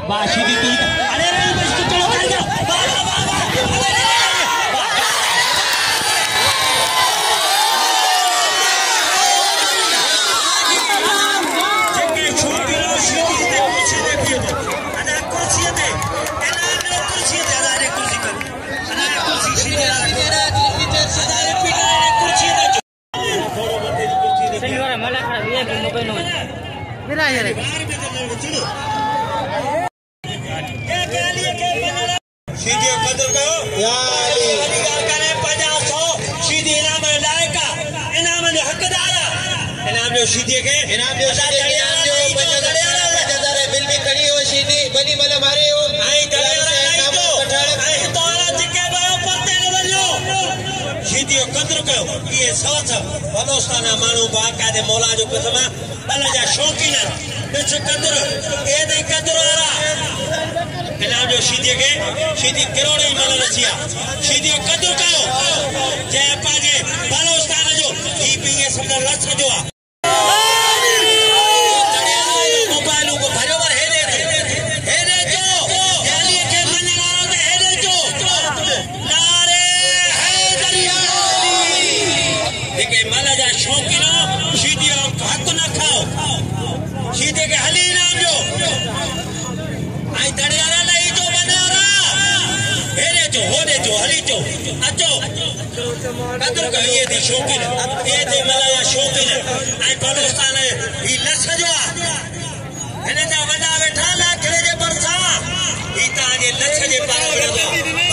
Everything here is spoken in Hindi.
बाशीदी तुझी अरे रे बस तू चलो कर गया मेरा यार सीधे कदर करो यार अधिकार करे 50 सीधे इनाम लायका इनाम जो हकदार इनाम जो सीधे के इनाम जो बिल भी खड़ी हो सीधी बनी मतलब मारे हो आई सीधी कदर कयो ये साथ बलोस्ताना मानू बाकायदे मौला जो कसम अल्लाह जा शौकीन बिच कदर ए दे कदर वाला इनाम जो सीधे के सीधी करोड़े ही माला रसिया सीधी कदर कयो जय पाजे बलोस्ताना जो ई पी ए समझ लछ जो मोबाइल को बराबर है दे जो यानी के मन मारो दे जो नारे है दरिया देखे माला जा शौकीन सीधी हक न खाओ सीधे के हली नाम जो आई दरियारा नहीं जो बनारा हेरे जो होने जो हली जो अचो कदर का ये दी शौकीन ये दे माला जा शौकीन आई बलोस्तान ही लछ जो हिन जा वॾा वेठा ना खेड़े जे बरसा ही ताजे लछ जे पार